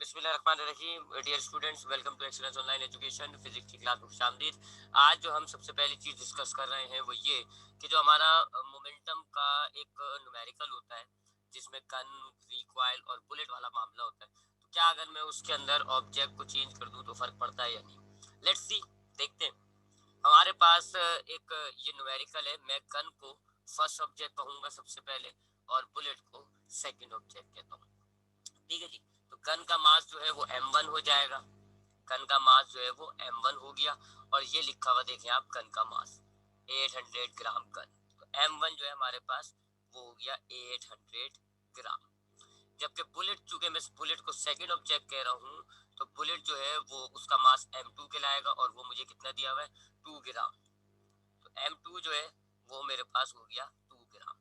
बिस्मिल्लाहिर्रहमानिर्रहीम। Dear students, welcome to excellence online education physics की class में खुशामदीद। आज जो हम सबसे पहली चीज डिस्कस कर रहे हैं वो ये कि जो हमारा मोमेंटम का एक न्यूमेरिकल होता है जिसमें कन, रिकॉइल और बुलेट वाला मामला होता है, तो क्या अगर मैं उसके अंदर ऑब्जेक्ट को चेंज कर दूं तो फर्क पड़ता है या नहीं। लेट्स सी, देखते हैं। हमारे पास एक ये न्यूमेरिकल है। मैं कन को फर्स्ट ऑब्जेक्ट कहूंगा सबसे पहले और बुलेट को सेकंड ऑब्जेक्ट कहता हूँ। ठीक है जी। तो गन का मास जो है वो m1 हो जाएगा। गन का मास जो है वो m1 हो गया और ये लिखा हुआ देखें आप, गन का मास 800 ग्राम गन। तो m1 जो है हमारे पास वो हो गया 800 ग्राम। जबकि बुलेट, चूंकि मैं बुलेट को सेकंड ऑब्जेक्ट कह रहा हूँ, तो बुलेट जो है वो उसका मास m2 कहलाएगा और वो मुझे कितना दिया हुआ है, 2 ग्राम। तो m2 जो है वो मेरे पास हो गया 2 ग्राम।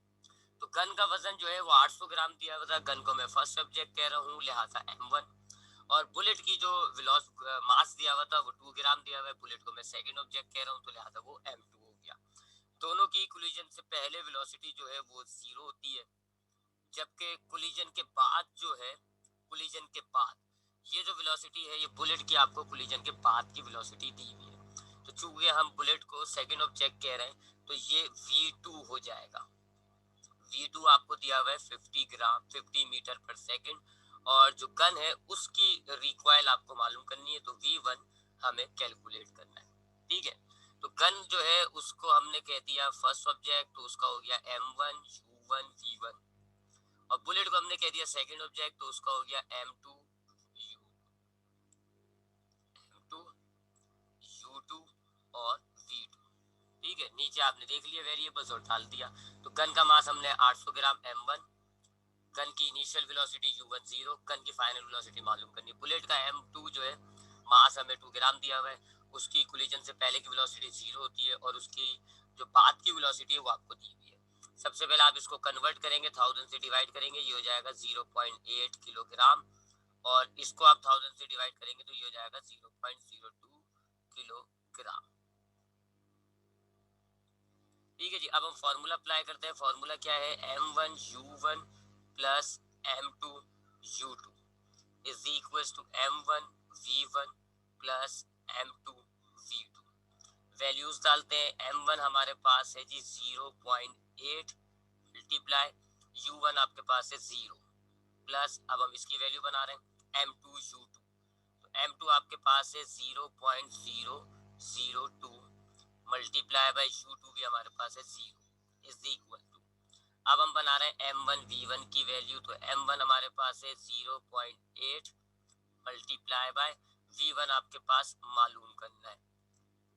तो गन का वजन जो है वो 800 ग्राम दिया हुआ था। गन को मैं फर्स्ट सब्जेक्ट कह रहा हूँ, लिहाजा m1। और बुलेट की जो मास दिया हुआ था वो 2 ग्राम दिया हुआ है। बुलेट को मैं सेकंड ऑब्जेक्ट कह रहा हूँ, तो लिहाजा वो m2 हो गया। दोनों की कोलिजन से पहले वेलोसिटी जो है वो 0 होती है, जबकि कोलिजन के बाद जो है, कोलिजन के बाद ये जो वेलोसिटी है, ये बुलेट की आपको कोलिजन के बाद की वेलोसिटी दी हुई है। तो चूंकि हम बुलेट को सेकंड ऑब्जेक्ट कह रहे हैं, तो ये v2 हो जाएगा। v2 आपको दिया हुआ है 50 मीटर पर सेकंड। और जो गन है उसकी रिक्वायल आपको मालूम करनी है, तो v1 हमें कैलकुलेट करना है। ठीक है। तो गन जो है उसको हमने कह दिया फर्स्ट ऑब्जेक्ट, तो उसका हो गया m1 u1 v1। और बुलेट को हमने कह दिया सेकंड ऑब्जेक्ट, तो उसका हो गया m2 m2 u2 और v2। ठीक है, नीचे आपने देख लिया वेरिएबल्स और डाल दिया। तो गन का मास हमने 800 ग्राम m1, गन की इनिशियल वेलोसिटी u1 0, गन की फाइनल वेलोसिटी मालूम करनी है। बुलेट का m2 जो है मास हमें 2 ग्राम दिया हुआ है, उसकी कोलिजन से पहले की वेलोसिटी 0 होती है और उसकी जो बाद की वेलोसिटी है वो आपको दी हुई है। सबसे पहले आप इसको कन्वर्ट करेंगे, 1000 से डिवाइड करेंगे, ये हो जाएगा 0.8 किलोग्राम। और इसको आप 1000 से डिवाइड करेंगे तो ये हो जाएगा 0.02 किलोग्राम। ठीक है जी। अब हम फॉर्मूला अप्लाई करते हैं। फॉर्मूला क्या है, m1u1 plus m2u2 is equal to m1v1 plus m2v2। Values डालते हैं। m1 हमारे पास है जी 0.8 मल्टीप्लाई u1 आपके पास है 0 प्लस, अब हम इसकी वैल्यू बना रहे हैं m2u2। तो m2 आपके पास है 0.002 मल्टीप्लाई बाय u2 भी हमारे पास है 0 इज इक्वल टू, अब हम बना रहे हैं m1 v1 की वैल्यू। तो m1 हमारे पास है 0.8 मल्टीप्लाई बाय v1 आपके पास मालूम करना है,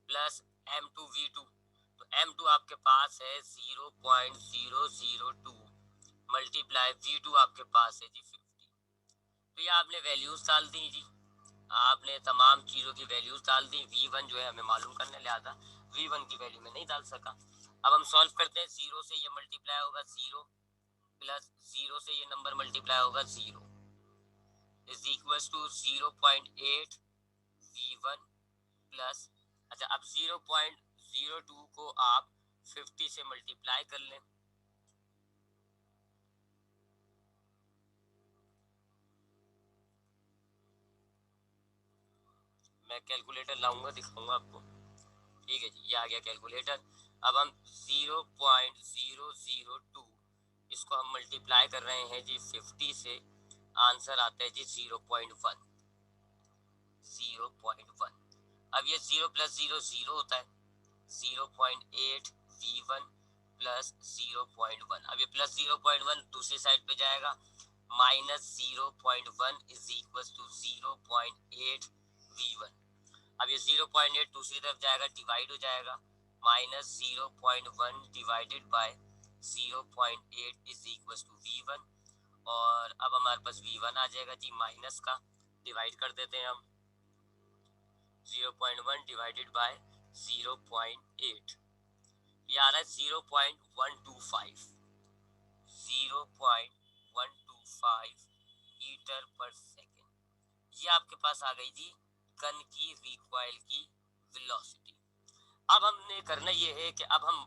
प्लस m2 v2। तो m2 आपके पास है 0.002 मल्टीप्लाई v2 आपके पास है जी 50। तो ये आपने वैल्यूज डाल दी जी, आपने तमाम चीज़ों की वैल्यूज डाल दी। v1 जो है हमें मालूम करने, लिहाजा v1 की वैल्यू में नहीं डाल सका। अब हम सॉल्व करते हैं। 0 से ये मल्टीप्लाई होगा 0, प्लस 0 से ये नंबर मल्टीप्लाई होगा 0 is equal to 0.8 v1 plus, अच्छा अब 0.02 को आप 50 से मल्टीप्लाई कर लें। मैं कैलकुलेटर लाऊंगा, दिखाऊंगा आपको। ठीक है जी, ये आ गया कैलकुलेटर। अब हम 0.002 इसको हम मल्टीप्लाई कर रहे हैं जी 50 से, आंसर आता है जी 0.1। 0.1। अब ये 0 प्लस 0 0 होता है, 0.8 v1 प्लस 0.1। अब ये प्लस 0.1 दूसरी साइड पे जाएगा, minus 0.1 is equal to 0.8 v1। अब ये 0.8 दूसरी तरफ जाएगा, डिवाइड हो जाएगा, minus 0.1 divided by 0.8 is equal to v1। और अब हमारे पास v1 आ जाएगा जी माइनस का, डिवाइड कर देते हैं हम, 0.1 डिवाइडेड बाय 0.8, ये आ रहा है 0.125, 0.125 मीटर पर सेकेंड। ये आपके पास आ गई जी गन की रिकॉइल की वेलोसिटी। अब हमने करना ये है कि अब हम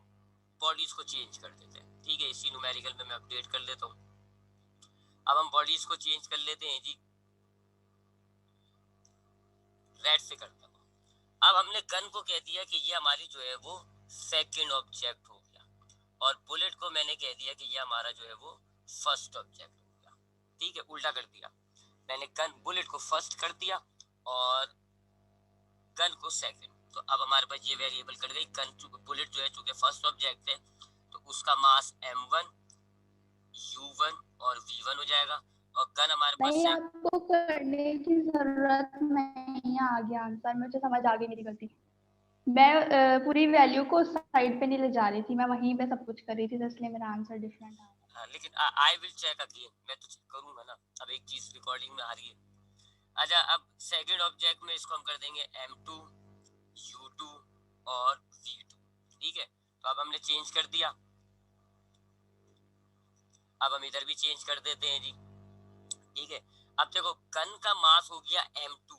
बॉडीज को चेंज कर देते हैं। ठीक है, इसी न्यूमेरिकल में मैं अपडेट कर लेता हूँ। अब हम बॉडीज को चेंज कर लेते हैं जी। रेड से करता हूँ। अब हमने गन को कह दिया कि ये हमारी जो है वो सेकंड ऑब्जेक्ट हो गया, और बुलेट को मैंने कह दिया कि ये हमारा जो है वो फर्स्ट ऑब्जेक्ट हो गया। ठीक है, उल्टा कर दिया, मैंने गन बुलेट को फर्स्ट कर दिया और गन को सेकंड। तो अब हमारे पास ये वेरिएबल कट गई। गन बुलेट जो है चूंकि फर्स्ट ऑब्जेक्ट है तो उसका मास m1 u1 और v1 हो जाएगा, और गन हमारे पास नहीं, से आपको करने की जरूरत नहीं, आ गया आंसर, मुझे समझ आ गई मेरी गलती। मैं पूरी वैल्यू को साइड पे नहीं ले जा रही थी, मैं वहीं पे सब कुछ कर रही थी, तो इसलिए मेरा आंसर डिफरेंट आ गया। लेकिन आई विल चेक अगेन, मैं तो चेक करूंगा ना। अब एक चीज रिकॉर्डिंग में आ रही है। अच्छा, अब सेकंड ऑब्जेक्ट में इसको हम कर देंगे m2 u2 और v2। ठीक है, तो अब हमने चेंज कर दिया। अब हम इधर भी चेंज कर देते हैं जी। ठीक है, अब देखो गन का मास हो गया m2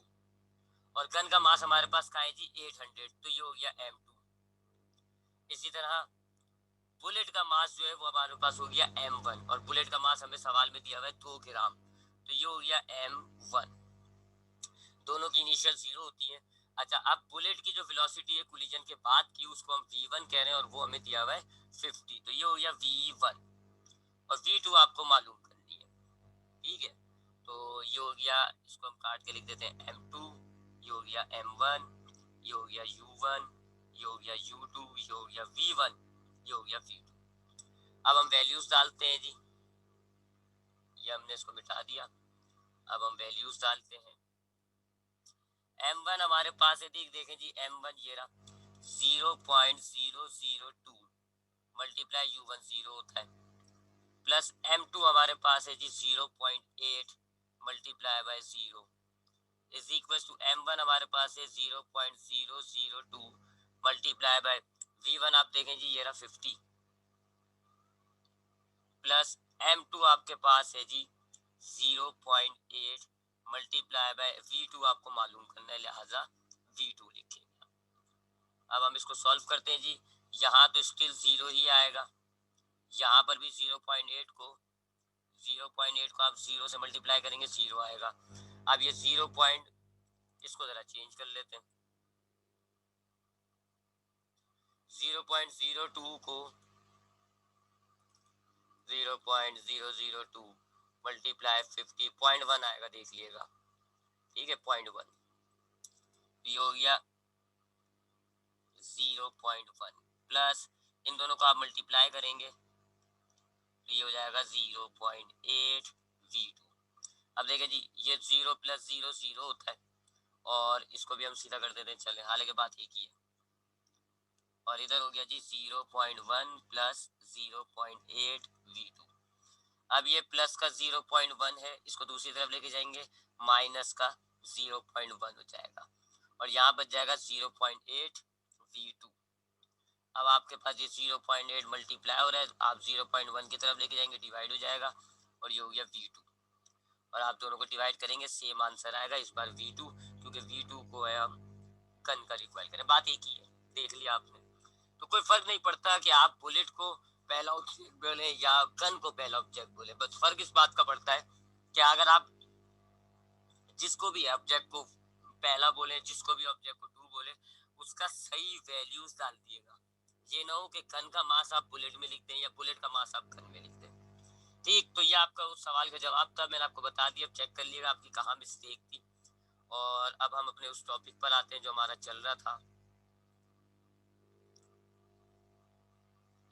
और गन का मास हमारे पास का है जी 800, तो ये हो गया m2। इसी तरह बुलेट का मास जो है वो हमारे पास हो गया m1, और बुलेट का मास हमें सवाल में दिया हुआ है 2 ग्राम, तो ये हो गया m1। दोनों की इनिशियल 0 होती है। अच्छा, अब बुलेट की जो वेलोसिटी है कोलिजन के बाद की, उसको हम v1 कह रहे हैं और वो हमें दिया हुआ है 50, तो ये हो गया v1, और v2 आपको मालूम करनी है। ठीक है, तो ये हो गया, इसको हम काट के लिख देते हैं m2, ये हो गया m1, ये हो गया u1, ये हो गया u2, ये हो गया v1, ये हो गया v2। अब हम वैल्यूज डालते हैं जी, ये हमने इसको मिटा दिया। अब हम वैल्यूज डालते हैं। m1 हमारे पास है, देखें जी m1 ये रहा 0.002 मल्टीप्लाई u1 0 होता है, प्लस m2 हमारे पास है जी 0.8 multiply by 0 is equal to m1 हमारे पास है 0.002 मल्टीप्लाई बाय v1, आप देखें जी ये रहा 50, प्लस m2 आपके पास है जी 0.8 मल्टीप्लाई बाय v2 आपको मालूम करना है, लिहाजा v2 लिखेंगे। अब हम इसको सॉल्व करते हैं जी। यहाँ तो स्टिल 0 ही आएगा, यहाँ पर भी 0.8 को आप 0 से मल्टीप्लाई करेंगे 0 आएगा। अब ये 0 पॉइंट, इसको जरा चेंज कर लेते हैं। 0.02 को 0.002 मल्टीप्लाई 50.1 आएगा, देख लीजिएगा। ठीक है, 0.1, ये हो गया 0.1, प्लस इन दोनों को आप मल्टीप्लाई करेंगे तो ये हो जाएगा 0.8 v2। अब देखें जी, ये 0 प्लस 0 0 होता है, और इसको भी हम सीधा कर देते हैं, चले, हालांकि बात एक ही है। और इधर हो गया जी 0.1 प्लस 0.8 v2। अब ये प्लस का 0.1 है, इसको दूसरी तरफ लेके जाएंगे, माइनस का 0.1 हो जाएगा, और यहाँ बच जाएगा 0.8 v2। अब आपके पास ये 0.8 मल्टीप्लाई हो रहा है, आप 0.1 की तरफ लेके जाएंगे, डिवाइड हो जाएगा, और ये हो गया v2, और आप दोनों को डिवाइड करेंगे, सेम आंसर आएगा इस बार v2, क्योंकि v2 को है हम गन का रिक्वायर करें। बात एक ही है, देख लिया आपने। तो कोई फर्क नहीं पड़ता कि आप बुलेट को पहला ऑब्जेक्ट बोले या गन को पहला ऑब्जेक्ट बोले, बस फर्क इस बात का पड़ता है कि अगर आप जिसको भी ऑब्जेक्ट को पहला बोले, जिसको भी ऑब्जेक्ट को टू बोले, उसका सही वैल्यूज डाल दिएगा। ये ना हो कि गन का मास आप बुलेट में लिख दें या बुलेट का मास आप गन में लिख दें। ठीक, तो ये आपका उस सवाल का जवाब था, मैंने आपको बता दिया। अब चेक कर लिएगा आपकी कहाँ मिस्टेक थी। और अब हम अपने उस टॉपिक पर आते हैं जो हमारा चल रहा था।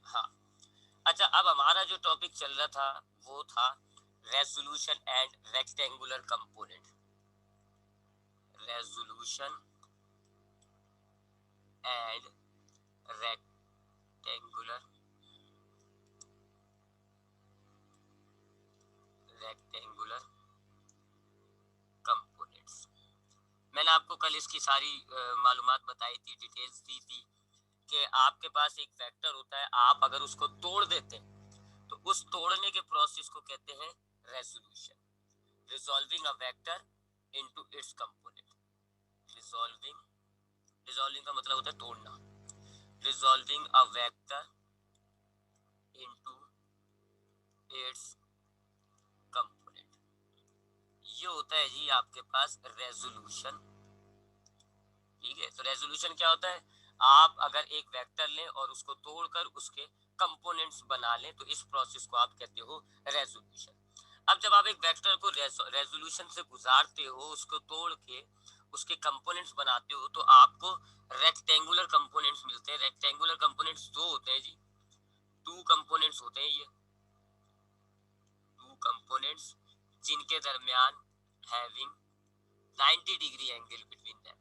हाँ, अच्छा, अब हमारा जो टॉपिक चल रहा था वो था resolution and rectangular component. Resolution and rectangular components. मैंने आपको कल इसकी सारी मालूमात बताई थी, डिटेल्स दी थी कि आपके पास एक वेक्टर होता है, आप अगर उसको तोड़ देते हैं तो उस तोड़ने के प्रोसेस को कहते हैं resolution. Resolving a vector into its component. Resolving का मतलब होता है तोड़ना। Resolving a vector into its component, ये होता है जी आपके पास रेजोल्यूशन। ठीक है, तो रेजोल्यूशन क्या होता है, आप अगर एक वेक्टर लें और उसको तोड़कर उसके कंपोनेंट्स बना लें तो इस प्रोसेस को आप कहते हो रेजोल्यूशन। अब जब आप एक वेक्टर को रेजोल्यूशन से गुजारते हो, उसको तोड़ के उसके कंपोनेंट्स बनाते हो, तो आपको रेक्टेंगुलर कंपोनेंट्स मिलते हैं। रेक्टेंगुलर कंपोनेंट्स दो होते हैं जी, टू कंपोनेंट्स होते हैं ये, टू कंपोनेंट्स जिनके दरमियान having 90 degree angle between them.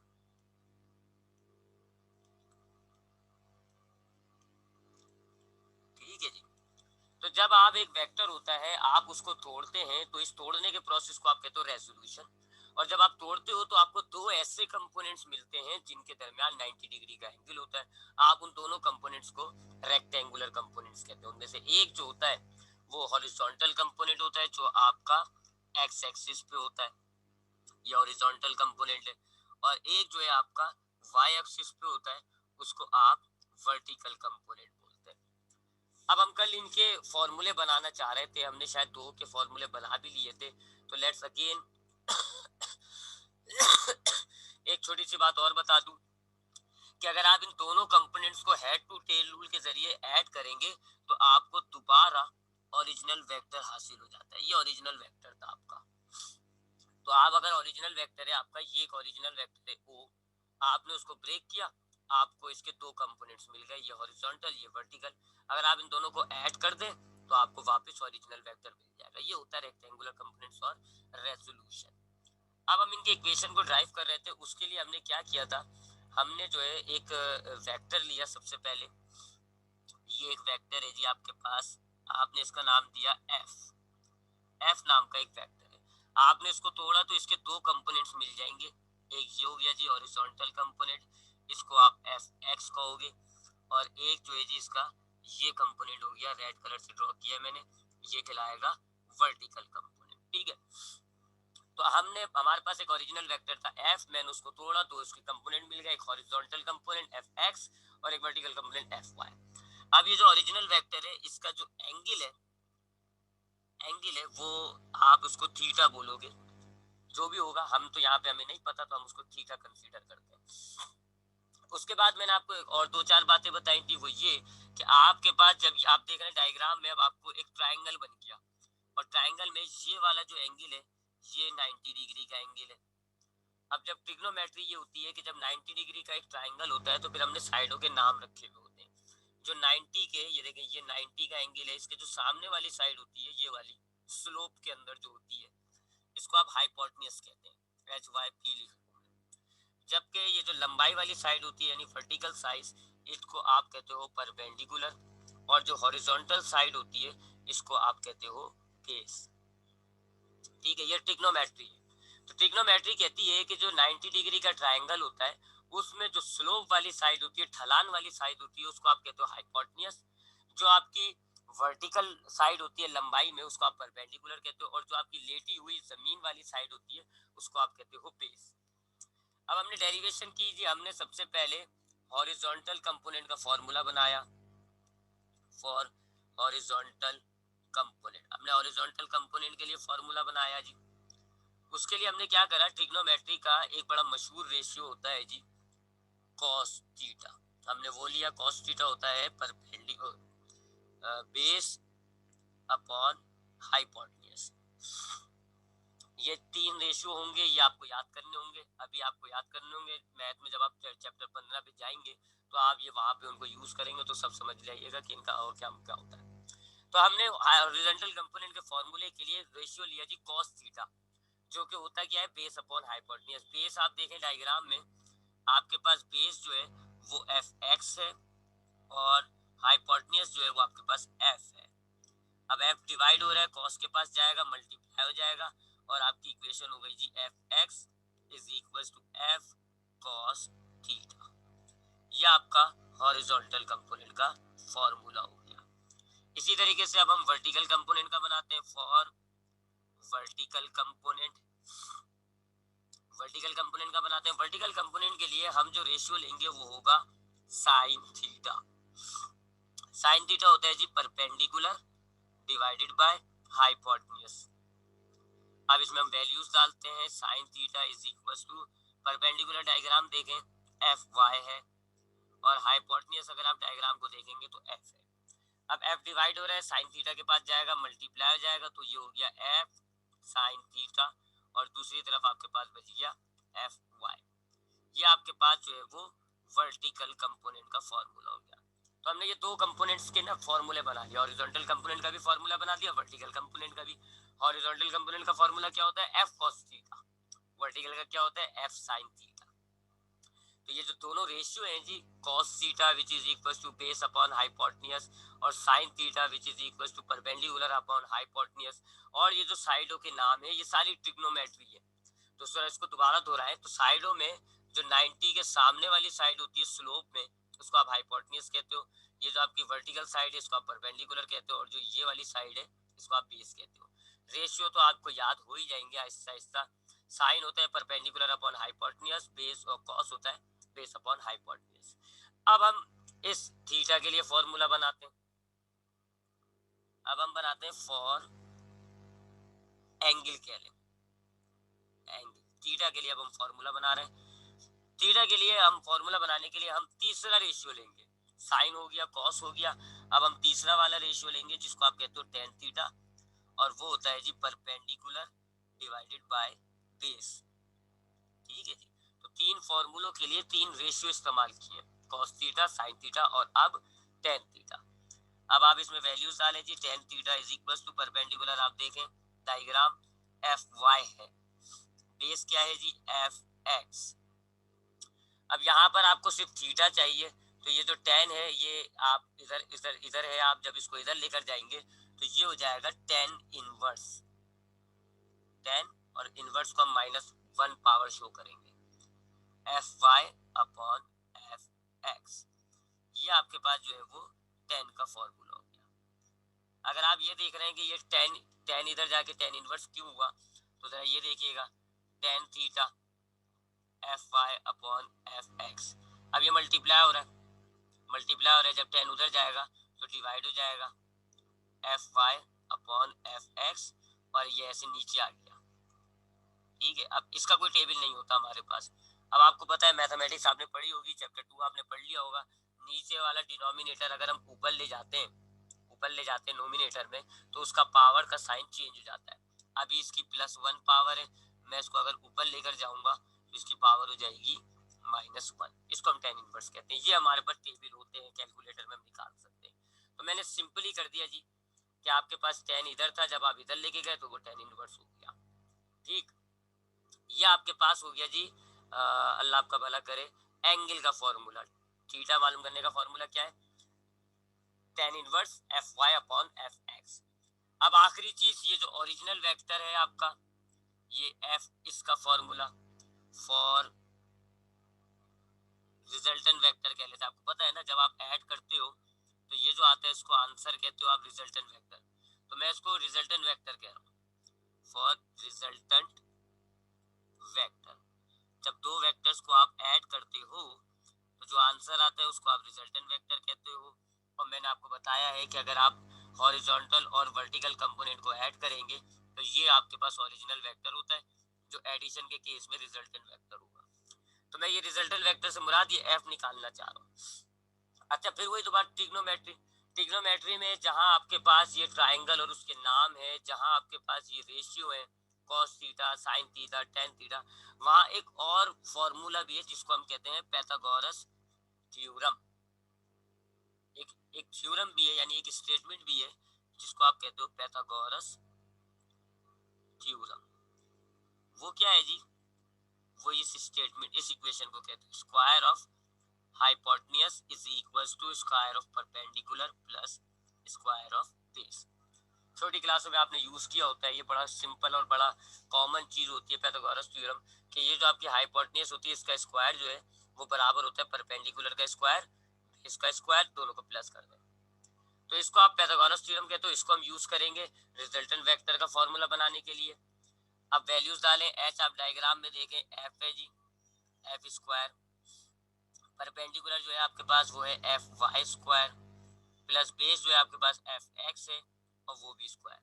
ठीक है जी, तो जब आप एक वेक्टर होता है आप उसको तोड़ते हैं तो इस तोड़ने के प्रोसेस को आप कहते हो रेजोल्यूशन। और जब आप तोड़ते हो तो आपको दो ऐसे कंपोनेंट्स मिलते हैं जिनके दरमियान 90 डिग्री का एंगल होता है, आप उन दोनों कंपोनेंट्स को रेक्टेंगुलर कंपोनेंट्स कहते हैं। उनमें से एक जो होता है वो हॉरिजॉन्टल कंपोनेंट होता है जो आपका एक्स एक्सिस पे होता है, ये हॉरिजॉन्टल कंपोनेंट है। और एक जो है आपका वाई एक्सिस पे होता है, उसको आप वर्टिकल कंपोनेंट बोलते हैं। अब हम कल इनके फॉर्मूले बनाना चाह रहे थे, हमने शायद दो के फॉर्मूले बना भी लिए थे, तो लेट्स अगेन एक छोटी सी बात और बता दूं कि अगर आप इन दोनों कंपोनेंट्स को हेड टू टेल रूल के जरिए ऐड करेंगे तो आपको दोबारा ओरिजिनल वेक्टर हासिल हो जाता है। ये ओरिजिनल वेक्टर था आपका, तो आप अगर ओरिजिनल वेक्टर है आपका, ये एक ओरिजिनल वेक्टर है ओ, आपने उसको ब्रेक किया, आपको इसके दो कंपोनेंट्स मिल गए, ये हॉरिजॉन्टल ये वर्टिकल। अगर आप इन दोनों को ऐड कर दें तो आपको वापस ओरिजिनल वेक्टर मिल जाएगा। ये होता है रेक्टेंगुलर कंपोनेंट्स और रेजोल्यूशन। अब हम इनके इक्वेशन को ड्राइव कर रहे थे, उसके लिए हमने क्या किया था, हमने जो है एक वेक्टर लिया सबसे पहले। ये एक वेक्टर है जी आपके पास, आपने इसका नाम दिया एफ, एफ नाम का एक वेक्टर है। आपने इसको तोड़ा तो इसके दो कंपोनेंट्स मिल जाएंगे, एक ये हो गया जी हॉरिजॉन्टल कंपोनेंट, इसको आप एफ एक्स कहोगे, और एक जो है जी इसका ये कंपोनेंट हो गया, रेड कलर से ड्रॉ किया मैंने, ये कहलाएगा वर्टिकल कंपोनेंट। ठीक है, तो हमने हमारे पास एक ओरिजिनल वेक्टर था एफ, मैंने उसको तोड़ा तो उसके कंपोनेंट मिल गया, एक हॉरिजॉन्टल कंपोनेंट एफ एक्स और एक वर्टिकल कंपोनेंट एफ वाई। अब ये जो ओरिजिनल वेक्टर है इसका जो एंगल है वो आप उसको थीटा बोलोगे, जो भी होगा, हम तो यहाँ पे हमें नहीं पता तो हम उसको थीटा कंसीडर करते हैं। उसके बाद मैंने आपको एक और दो चार बातें बताई थी, वो ये कि आपके पास जब आप देख रहे हैं डायग्राम में, अब आपको एक ट्राइंगल बन गया और ट्राइंगल में ये वाला जो एंगल है ये 90 डिग्री का एंगल है। अब जब ट्रिग्नोमेट्री ये होती है कि जब 90 डिग्री का एक ट्राइंगल होता है तो फिर हमने साइडों के नाम रखे हुए होते हैं। जो 90 के, ये देखें ये 90 का एंगल है, इसके जो सामने वाली साइड होती है ये वाली स्लोप के अंदर जो होती है इसको आप हाइपोटेन्यूज कहते हैं, एच वाई पी लिखो। जबकि ये जो लंबाई वाली साइड होती है यानी वर्टिकल साइड, इसको आप कहते हो परपेंडिकुलर, और जो हॉरिजॉन्टल साइड होती है इसको आप कहते हो बेस। ठीक है, ये ट्रिग्नोमेट्री है। तो ट्रिग्नोमेट्री कहती है कि जो 90 डिग्री का ट्राइंगल होता है उसमें जो स्लोप वाली साइड होती है, ढलान वाली साइड होती है, उसको आप कहते हो हाइपोटेन्यूज। जो आपकी वर्टिकल साइड होती है लंबाई में उसको आप परपेंडिकुलर कहते हो, और जो आपकी लेटी हुई जमीन वाली साइड होती है उसको आप कहते हो बेस। अब हमने डेरिवेशन की थी, हमने सबसे पहले हॉरिजॉन्टल कंपोनेंट का फॉर्मूला बनाया फॉर हॉरिजॉन्टल कंपोनेंट। हमने हॉरिजॉन्टल कंपोनेंट के लिए फॉर्मूला बनाया जी। उसके लिए हमने क्या करा, ट्रिग्नोमेट्री का एक बड़ा मशहूर रेशियो होता है जी कॉस थीटा, हमने वो लिया। कॉस थीटा होता है परपेंडिकुलर बेस अपॉन हाइपोटेन्यूज। ये तीन रेशियो होंगे, ये आपको याद करने होंगे, अभी आपको याद करने होंगे मैथ में। जब आप चैप्टर 15 पे जाएंगे तो आप ये वहां पे उनको यूज करेंगे तो सब समझ जाइएगा कि इनका और क्या क्या होता है। तो हमने हॉरिजॉन्टल कंपोनेंट के फॉर्मूले के लिए रेशियो लिया जी cos थीटा, जो कि होता क्या है बेस अपॉन हाइपोटेन्यूज। बेस आप देखें डायग्राम में, आपके पास बेस जो है वो एफ एक्स है और हाइपोटेन्यूज जो है वो आपके पास एफ है। अब एफ डिवाइड हो रहा है, कॉस के पास जाएगा मल्टीप्लाई हो जाएगा, और आपकी इक्वेशन हो गई जी f x is equal to f cos theta. ये आपका हॉरिजॉन्टल कंपोनेंट का फॉर्मूला हो गया। इसी तरीके से अब हम वर्टिकल कंपोनेंट का बनाते हैं for vertical component. Vertical component का बनाते हैं, वर्टिकल कंपोनेंट के लिए हम जो रेशियो लेंगे वो होगा साइन थीटा। साइन थीटा होता है जी परपेंडिकुलर डिवाइडेड बाय हाइपोटेन्यूज। अब इसमें हम वैल्यूज डालते हैं, sine theta is equal to perpendicular diagram देखें एफ वाई है, और हाइपोटेन्यूज अगर आप डायग्राम को देखेंगे तो एफ है। अब एफ डिवाइड हो रहा है, साइन थीटा के पास जाएगा, मल्टीप्लाई हो जाएगा, तो ये हो गया एफ साइन थीटा, और दूसरी तरफ आपके पास बच गया एफ वाई। ये आपके पास जो है वो वर्टिकल कंपोनेंट का फॉर्मूला हो गया। तो हमने ये दो कंपोनेंट्स के ना फॉर्मूले बना लिया, हॉरिजॉन्टल कंपोनेंट का भी फॉर्मूला बना दिया, वर्टिकल कंपोनेंट का भी। हॉरिजॉन्टल कंपोनेंट का फॉर्मूला क्या होता है, एफ कॉस थीटा, वर्टिकल का क्या होता है, एफ साइन थीटा। तो ये जो दोनों रेशियो हैं जी, cos theta which is equal to base upon hypotenuse, और sin theta which is equal to perpendicular upon hypotenuse, और ये जो साइडों के नाम है ये सारी ट्रिग्नोमेट्री है। तो सर इसको दोबारा दोहराएं तो साइडों में जो 90 के सामने वाली साइड होती है स्लोप में, उसको आप हाइपोटेन्यूज कहते हो। ये जो आपकी वर्टिकल साइड है इसको आप परपेंडिकुलर कहते हो, और जो ये वाली साइड है इसको आप बेस कहते हो। रेशियो तो आपको याद हो ही जाएंगे आहिस्ता आहिस्ता। साइन होता है परपेंडिकुलर अपॉन हाइपोटेन्यूज, बेस और कॉस होता है बेस अपॉन हाइपोटेन्यूज। अब हम इस थीटा के लिए फॉर्मूला बनाते हैं। अब हम बनाते हैं फॉर एंगल के लिए, एंगल थीटा के लिए अब हम फॉर्मूला बना रहे हैं। थीटा के लिए हम फॉर्मूला बनाने के लिए हम तीसरा रेशियो लेंगे, साइन हो गया कॉस हो गया, अब हम तीसरा वाला रेशियो लेंगे जिसको आप कहते हो टेन थीटा, और वो होता है जी परपेंडिकुलर डिवाइडेड बाय बेस। ठीक है जी। तो तीन फॉर्मूलों के लिए तीन रेशियो इस्तेमाल किए, कॉस थीटा, साइन थीटा और अब टेन थीटा। अब आप इसमें वैल्यूज डालें जी, tan theta is equal to perpendicular, आप देखें डायग्राम एफ वाई है, बेस क्या है जी एफ एक्स। अब यहाँ पर आपको सिर्फ थीटा चाहिए, तो ये जो टेन है ये आप इधर इधर इधर है, आप जब इसको इधर लेकर जाएंगे तो ये हो जाएगा टेन इनवर्स, टेन और इनवर्स को हम -1 पावर शो करेंगे, F Y upon F X. ये आपके पास जो है वो टेन का फॉर्मूला हो गया। अगर आप ये देख रहे हैं कि ये टेन टेन इधर जाके टेन इनवर्स क्यों हुआ, तो जरा ये देखिएगा, tan theta F Y upon F X. अब ये मल्टीप्लाई हो रहा है, मल्टीप्लाई हो रहा है, जब टेन उधर जाएगा तो डिवाइड हो जाएगा, F Y upon F X, और ये ऐसे नीचे आ गया। ठीक है, अब इसका कोई टेबल नहीं होता हमारे पास। अब आपको पता है मैथमेटिक्स आपने पढ़ी होगी, चैप्टर 2 आपने पढ़ लिया होगा, नीचे वाला डिनोमिनेटर अगर हम ऊपर ले जाते हैं, ऊपर ले जाते हैं नोमिनेटर में, तो उसका पावर का साइन चेंज हो जाता है। अभी इसकी +1 पावर है, मैं इसको अगर ऊपर लेकर जाऊंगा तो इसकी पावर हो जाएगी -1, इसको हम टेन इनवर्स कहते हैं। ये हमारे पास टेबल होते हैं, कैलकुलेटर में हम निकाल सकते हैं। तो मैंने सिंपली कर दिया जी कि आपके पास टेन इधर था, जब आप इधर लेके गए तो वो टेन इनवर्स हो गया। ठीक, ये आपके पास हो गया जी, अल्लाह आपका भला करे, एंगल का फॉर्मूला। थीटा मालूम करने का फॉर्मूला क्या है, tan inverse F Y upon F X. अब आखिरी चीज, ये जो ओरिजिनल वेक्टर है आपका, ये एफ, इसका फॉर्मूला फॉर रिजल्टेंट वेक्टर कह लेते हैं। आपको पता है ना, जब आप ऐड करते हो तो ये जो आता है इसको आंसर कहते हो आप रिजल्टेंट वेक्टर, तो मैं इसको रिजल्टेंट वेक्टर कह रहा हूँ, फॉर रिजल्टेंट वेक्टर। जब दो वेक्टर्स को आप ऐड करते हो तो जो आंसर आता है उसको आप रिजल्टेंट वेक्टर कहते हो। और मैंने आपको बताया है कि अगर आप हॉरिजॉन्टल और वर्टिकल कंपोनेंट को ऐड करेंगे तो ये आपके पास ओरिजिनल वेक्टर होता है, जो एडिशन के केस में रिजल्टेंट वेक्टर होगा। तो मैं ये रिजल्टेंट वेक्टर से मुराद ये एफ निकालना चाह रहा हूँ। अच्छा, फिर वही दोबारा ट्रिग्नोमेट्री, ट्रिग्नोमेट्री में जहां आपके पास ये ट्राइंगल और उसके नाम है, जहां आपके पास ये रेशियो है cos theta, sin theta, tan theta, वहां एक और फॉर्मूला भी है जिसको हम कहते हैं पैथागोरस थ्योरम। एक एक थ्योरम भी है, यानी एक स्टेटमेंट भी है जिसको आप कहते हो पैथागोरस थ्योरम। वो क्या है जी, वो इस स्टेटमेंट, इस इक्वेशन को कहते हैं square of hypotenuse is equal to square of perpendicular plus square of base. छोटी क्लासों में आपने यूज किया होता है, ये बड़ा सिंपल और बड़ा कॉमन चीज होती है पैथागोरस थ्योरम, कि ये जो आपकी हाइपोटेन्यूज होती है इसका स्क्वायर जो है वो बराबर होता है परपेंडिकुलर का स्क्वायर, इसका स्क्वायर, दोनों को प्लस कर दें, तो इसको आप पैथागोरस थ्योरम कहते हो। इसको हम यूज करेंगे रिजल्टेंट वेक्टर का फॉर्मूला बनाने के लिए। अब वैल्यूज डालें, एच आप डायग्राम में देखें एफ है जी, एफ स्क्वायर, परपेंडिकुलर जो है आपके पास वो है F Y square, plus base जो है आपके पास एफ एक्स है और वो भी स्क्वायर।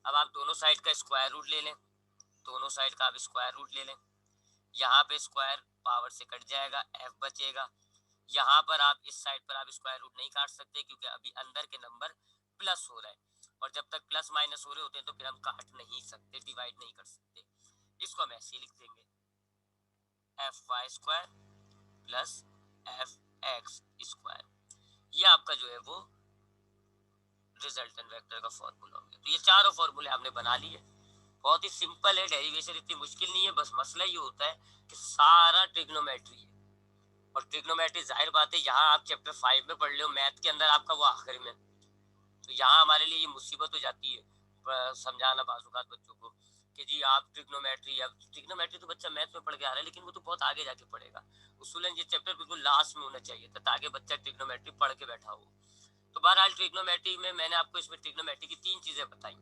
अब आप दोनों साइड का स्क्वायर रूट ले लें, दोनों साइड का आप स्क्वायर रूट ले लें, यहाँ पे स्क्वायर पावर से कट जाएगा, f बचेगा। यहाँ पर आप इस साइड पर आप स्क्वायर रूट नहीं काट सकते क्योंकि अभी अंदर के नंबर प्लस हो रहा है, और जब तक प्लस माइनस हो रहे होते हैं तो फिर हम काट नहीं सकते, डिवाइड नहीं कर सकते। इसको हम ऐसे ही लिख देंगे, F Y square plus F X square. ये आपका जो है वो रिजल्टेंट वेक्टर का फॉर्मूला हो गया। तो ये चारों फॉर्मूले आपने बना लिए। बहुत ही सिंपल है, डेरिवेशन इतनी मुश्किल नहीं है, बस मसला ये होता है कि सारा ट्रिग्नोमेट्री है, और ट्रिग्नोमेट्री जाहिर बात है यहाँ आप चैप्टर 5 में पढ़ लो, मैथ के अंदर आपका वो आखिरी में, तो यहाँ हमारे लिए ये मुसीबत हो जाती है समझाना बाजुकात बच्चों को कि जी आप ट्रिग्नोमेट्री तो बच्चा मैथ में पढ़ के आ रहा है, लेकिन वो तो बहुत आगे जाके पढ़ेगा। उसूलन ये चैप्टर बिल्कुल लास्ट में होना चाहिए था ताकि बच्चा ट्रिग्नोमेट्री पढ़ के बैठा हो। तो बहरहाल ट्रिग्नोमेट्री में मैंने आपको इसमें ट्रिग्नोमेट्री की 3 चीजें बताई।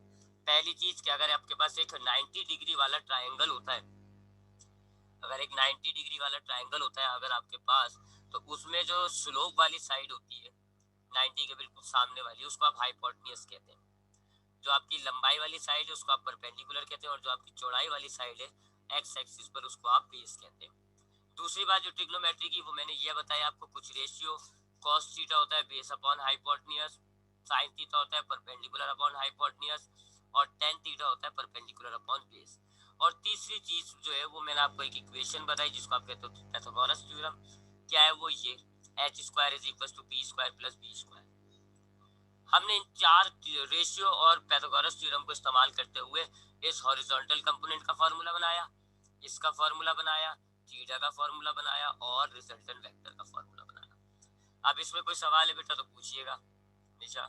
पहली चीज कि अगर आपके पास एक 90 डिग्री वाला ट्राइंगल होता है, अगर एक 90 डिग्री वाला ट्राइंगल होता है अगर आपके पास, तो उसमें जो स्लोप वाली साइड होती है 90 के बिल्कुल सामने वाली, उसको आप हाइपोटेन्यूज कहते हैं। जो आपकी लंबाई वाली साइड है उसको आप परपेंडिकुलर कहते हैं, और जो आपकी चौड़ाई वाली साइड है एक्स एक्सिस पर, उसको आप बेस कहते हैं। दूसरी बात जो ट्रिग्नोमेट्री की वो मैंने ये बताया आपको, कुछ रेशियो cos थीटा होता है base upon hypotenuse, sin theta होता है परपेंडिकुलर अपॉन हाइपोटेन्यूज, और tan थीटा होता है परपेंडिकुलर अपॉन बेस। और तीसरी चीज जो है वो मैंने आपको एक इक्वेशन बताई जिसको आप कहते हो पाइथागोरस थ्योरम। क्या है वो? ये h square is equal to p square plus b square. हमने इन 4 रेशियो और पाइथागोरस थ्योरम को इस्तेमाल करते हुए इस हॉरिजॉन्टल कंपोनेंट का फार्मूला बनाया, इसका फार्मूला बनाया, थीटा का फार्मूला बनाया, और रिजल्टेंट वेक्टर का फार्मूला बनाया। अब इसमें कोई सवाल है बेटा तो पूछिएगा निशा।